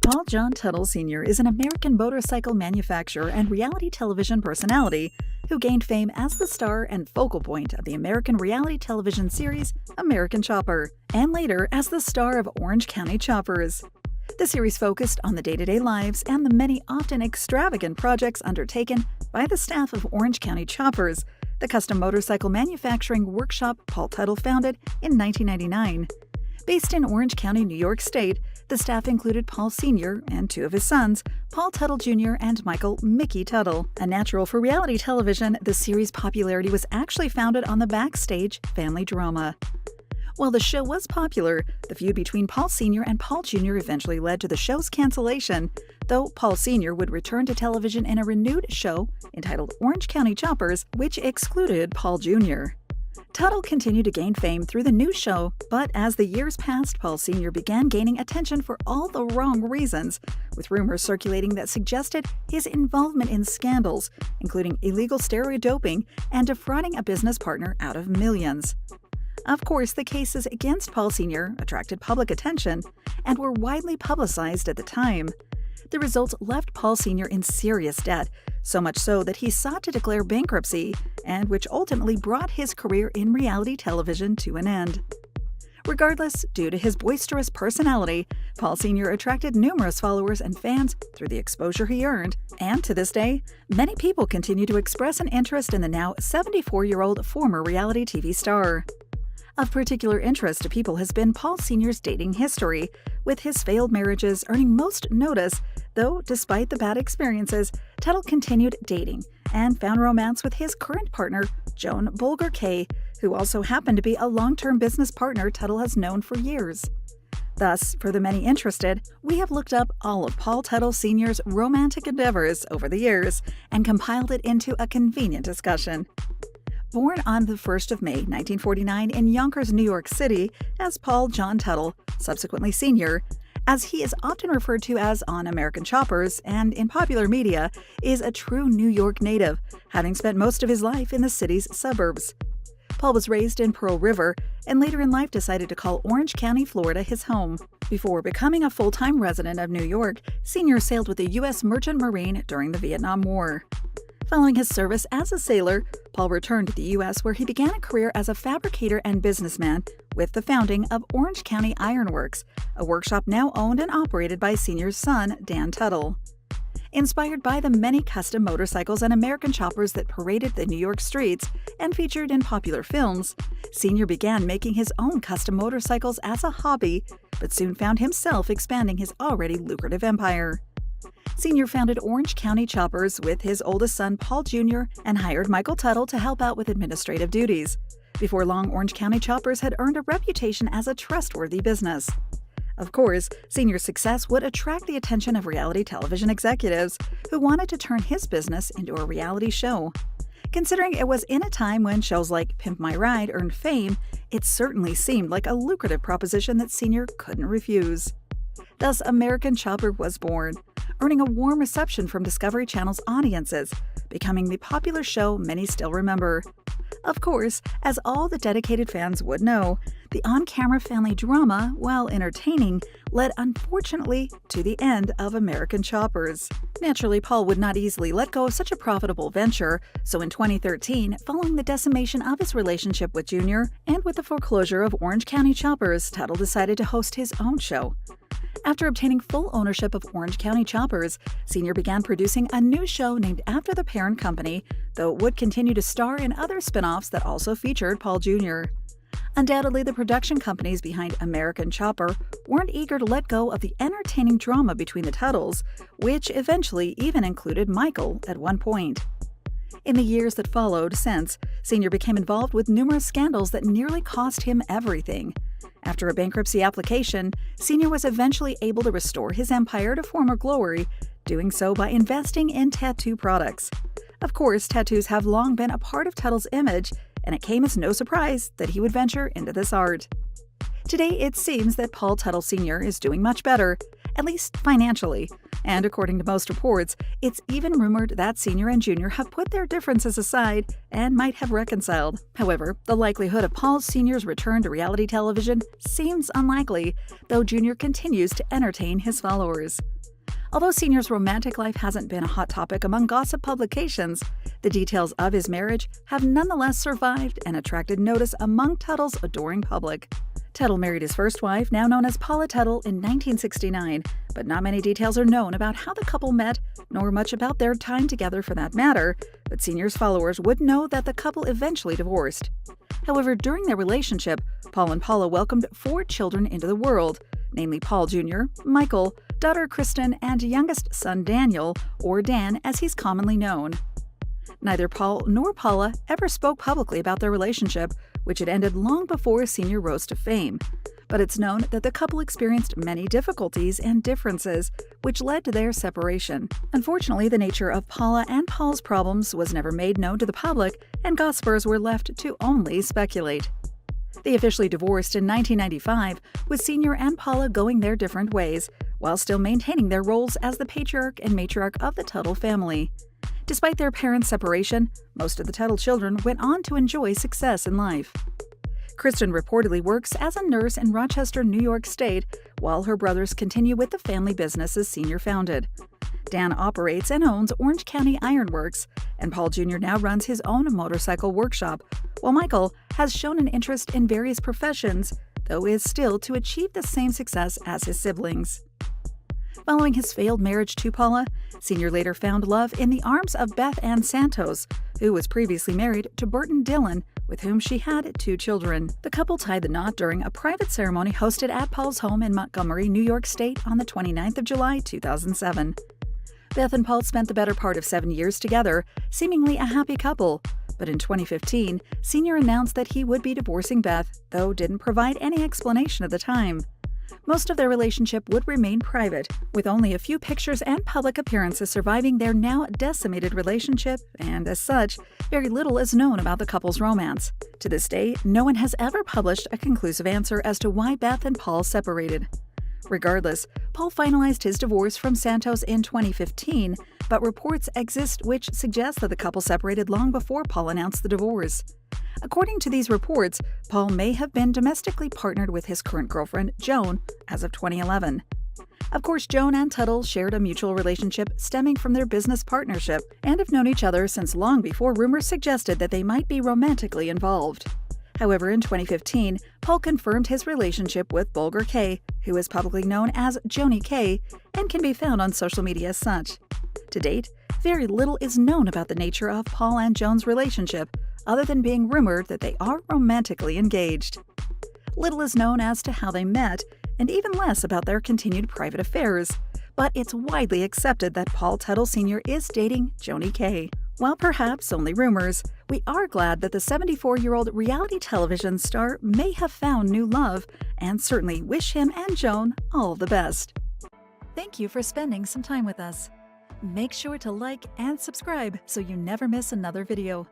Paul John Teutul Sr. is an American motorcycle manufacturer and reality television personality who gained fame as the star and focal point of the American reality television series American Chopper, and later as the star of Orange County Choppers. The series focused on the day-to-day lives and the many often extravagant projects undertaken by the staff of Orange County Choppers, the custom motorcycle manufacturing workshop Paul Teutul founded in 1999. Based in Orange County, New York State, the staff included Paul Sr. and two of his sons, Paul Teutul Jr. and Michael "Mickey" Teutul. A natural for reality television, the series' popularity was actually founded on the backstage family drama. While the show was popular, the feud between Paul Sr. and Paul Jr. eventually led to the show's cancellation, though Paul Sr. would return to television in a renewed show entitled Orange County Choppers, which excluded Paul Jr. Teutul continued to gain fame through the new show, but as the years passed, Paul Sr. began gaining attention for all the wrong reasons, with rumors circulating that suggested his involvement in scandals, including illegal steroid doping and defrauding a business partner out of millions. Of course, the cases against Paul Sr. attracted public attention and were widely publicized at the time. The results left Paul Sr. in serious debt, so much so that he sought to declare bankruptcy, and which ultimately brought his career in reality television to an end. Regardless, due to his boisterous personality, Paul Sr. attracted numerous followers and fans through the exposure he earned, and to this day, many people continue to express an interest in the now 74-year-old former reality TV star. Of particular interest to people has been Paul Sr.'s dating history, with his failed marriages earning most notice, though despite the bad experiences, Teutul continued dating and found romance with his current partner, Joan Bulger Kay, who also happened to be a long-term business partner Teutul has known for years. Thus, for the many interested, we have looked up all of Paul Teutul Sr.'s romantic endeavors over the years and compiled it into a convenient discussion. Born on the 1st of May, 1949 in Yonkers, New York City as Paul John Teutul, subsequently Sr., as he is often referred to as on American Choppers and in popular media, is a true New York native, having spent most of his life in the city's suburbs. Paul was raised in Pearl River and later in life decided to call Orange County, Florida his home. Before becoming a full-time resident of New York, Sr. sailed with the U.S. Merchant Marine during the Vietnam War. Following his service as a sailor, Paul returned to the U.S. where he began a career as a fabricator and businessman with the founding of Orange County Iron Works, a workshop now owned and operated by Sr.'s son, Dan Teutul. Inspired by the many custom motorcycles and American choppers that paraded the New York streets and featured in popular films, Sr. began making his own custom motorcycles as a hobby, but soon found himself expanding his already lucrative empire. Sr. founded Orange County Choppers with his oldest son, Paul Jr., and hired Michael Teutul to help out with administrative duties. Before long, Orange County Choppers had earned a reputation as a trustworthy business. Of course, Sr.'s success would attract the attention of reality television executives who wanted to turn his business into a reality show. Considering it was in a time when shows like Pimp My Ride earned fame, it certainly seemed like a lucrative proposition that Sr. couldn't refuse. Thus, American Chopper was born, earning a warm reception from Discovery Channel's audiences, becoming the popular show many still remember. Of course, as all the dedicated fans would know, the on-camera family drama, while entertaining, led unfortunately to the end of American Choppers. Naturally, Paul would not easily let go of such a profitable venture, so in 2013, following the decimation of his relationship with Jr. and with the foreclosure of Orange County Choppers, Teutul decided to host his own show. After obtaining full ownership of Orange County Choppers, Sr. began producing a new show named after the parent company, though it would continue to star in other spin-offs that also featured Paul Jr. Undoubtedly, the production companies behind American Chopper weren't eager to let go of the entertaining drama between the Teutuls, which eventually even included Michael at one point. In the years that followed since, Sr. became involved with numerous scandals that nearly cost him everything. After a bankruptcy application, Sr. was eventually able to restore his empire to former glory, doing so by investing in tattoo products. Of course, tattoos have long been a part of Teutul's image, and it came as no surprise that he would venture into this art. Today, it seems that Paul Teutul Sr. is doing much better, at least financially. And according to most reports, it's even rumored that Sr. and Jr. have put their differences aside and might have reconciled. However, the likelihood of Paul Sr.'s return to reality television seems unlikely, though Jr. continues to entertain his followers. Although Sr.'s romantic life hasn't been a hot topic among gossip publications, the details of his marriage have nonetheless survived and attracted notice among Teutul's adoring public. Teutul married his first wife, now known as Paula Teutul, in 1969, but not many details are known about how the couple met, nor much about their time together for that matter, but Sr.'s followers would know that the couple eventually divorced. However, during their relationship, Paul and Paula welcomed 4 children into the world, namely Paul Jr., Michael, daughter Kristen, and youngest son Daniel, or Dan as he's commonly known. Neither Paul nor Paula ever spoke publicly about their relationship, which had ended long before Sr. rose to fame. But it's known that the couple experienced many difficulties and differences, which led to their separation. Unfortunately, the nature of Paula and Paul's problems was never made known to the public, and gossipers were left to only speculate. They officially divorced in 1995, with Sr. and Paula going their different ways, while still maintaining their roles as the patriarch and matriarch of the Teutul family. Despite their parents' separation, most of the Teutul children went on to enjoy success in life. Kristen reportedly works as a nurse in Rochester, New York State, while her brothers continue with the family businesses Sr. founded. Dan operates and owns Orange County Iron Works, and Paul Jr. now runs his own motorcycle workshop, while Michael has shown an interest in various professions, though is still to achieve the same success as his siblings. Following his failed marriage to Paula, Sr. later found love in the arms of Beth Ann Santos, who was previously married to Burton Dillon, with whom she had 2 children. The couple tied the knot during a private ceremony hosted at Paul's home in Montgomery, New York State on the 29th of July, 2007. Beth and Paul spent the better part of 7 years together, seemingly a happy couple. But in 2015, Sr. announced that he would be divorcing Beth, though didn't provide any explanation at the time. Most of their relationship would remain private, with only a few pictures and public appearances surviving their now decimated relationship, and as such, very little is known about the couple's romance. To this day, no one has ever published a conclusive answer as to why Beth and Paul separated. Regardless, Paul finalized his divorce from Santos in 2015, but reports exist which suggest that the couple separated long before Paul announced the divorce. According to these reports, Paul may have been domestically partnered with his current girlfriend, Joan, as of 2011. Of course, Joan and Teutul shared a mutual relationship stemming from their business partnership and have known each other since long before rumors suggested that they might be romantically involved. However, in 2015, Paul confirmed his relationship with Bulgar K, who is publicly known as Joni K and can be found on social media as such. To date, very little is known about the nature of Paul and Joan's relationship, other than being rumored that they are romantically engaged. Little is known as to how they met, and even less about their continued private affairs, but it's widely accepted that Paul Teutul Sr. is dating Joni K. While perhaps only rumors, we are glad that the 74-year-old reality television star may have found new love, and certainly wish him and Joan all the best. Thank you for spending some time with us. Make sure to like and subscribe so you never miss another video.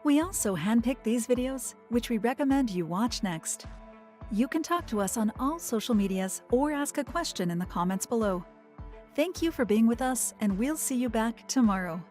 We also handpick these videos, which we recommend you watch next. You can talk to us on all social medias or ask a question in the comments below. Thank you for being with us, and we'll see you back tomorrow.